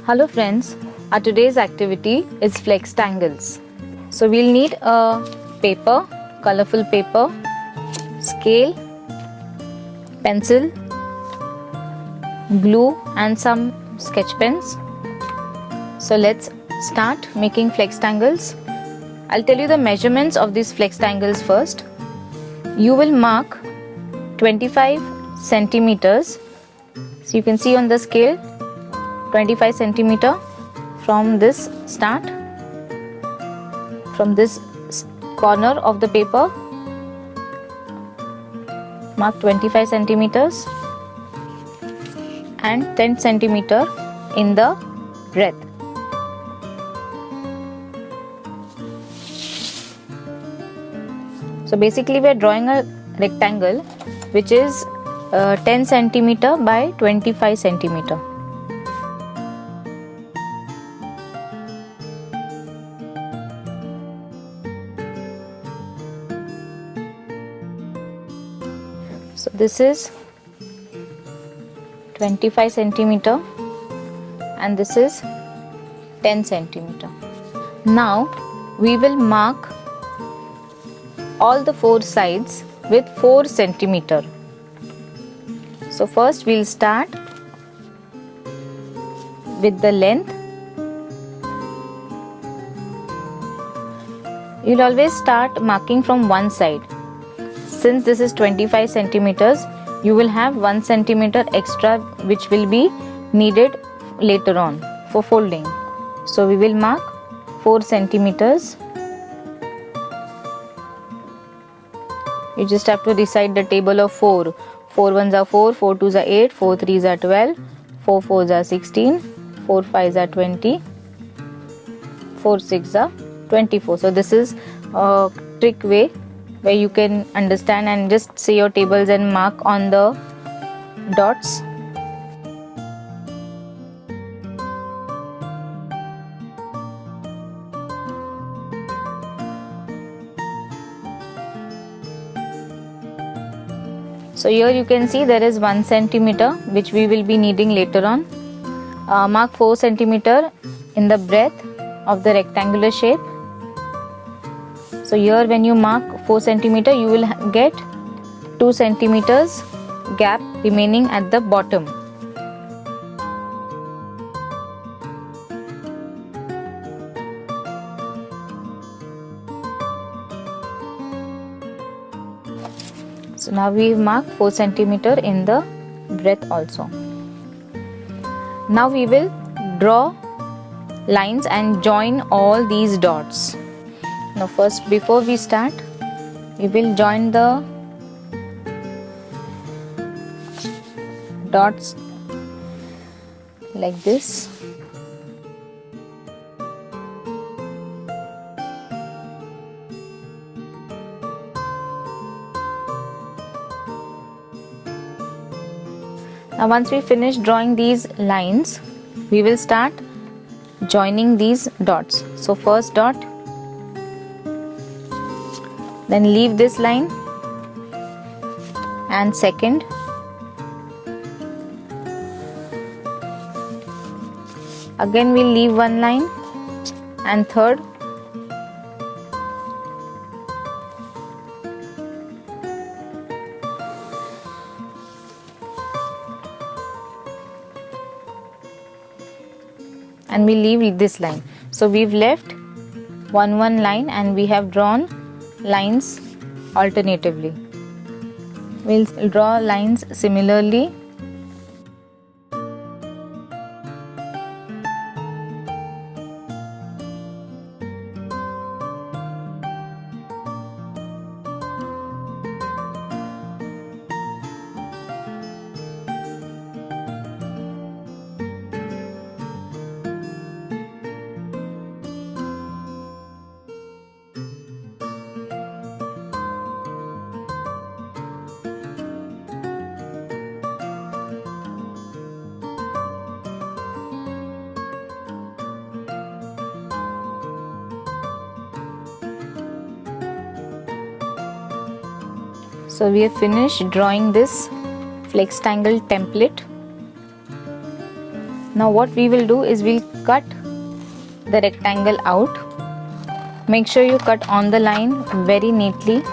Hello friends, our today's activity is flextangles. So we'll need a paper, colorful paper, scale, pencil, glue and some sketch pens. So let's start making flextangles. I'll tell you the measurements of these flextangles first. You will mark 25 centimeters. So you can see on the scale 25 centimeter from this start, from this corner of the paper, mark 25 centimeters and 10 centimeter in the breadth. So basically we are drawing a rectangle which is 10 centimeter by 25 centimeter. So this is 25 centimeter and this is 10 centimeter. Now we will mark all the four sides with 4 centimeter. So first we'll start with the length. You'll always start marking from one side. Since this is 25 centimeters, you will have 1 centimeter extra which will be needed later on for folding. So we will mark 4 centimeters. You just have to recite the table of 4. 4 ones are 4, 4 twos are 8, 4 threes are 12, 4 fours are 16, 4 fives are 20, 4 sixes are 24. So this is a trick way where you can understand and just say your tables and mark on the dots. So here you can see there is 1 centimeter which we will be needing later on. Mark 4 centimeter in the breadth of the rectangular shape. So here when you mark 4 centimeter, you will get 2 centimeters gap remaining at the bottom. So now we mark 4 centimeter in the breadth also. Now we will draw lines and join all these dots. Now first, before we start, we will join the dots like this. Now once we finish drawing these lines, we will start joining these dots. So first dot, then leave this line, and second, again we'll leave one line, and third, and we leave this line. So we've left one line and we have drawn lines alternatively. We'll draw lines similarly. So we have finished drawing this flextangle template. Now what we will do is we'll cut the rectangle out. Make sure you cut on the line very neatly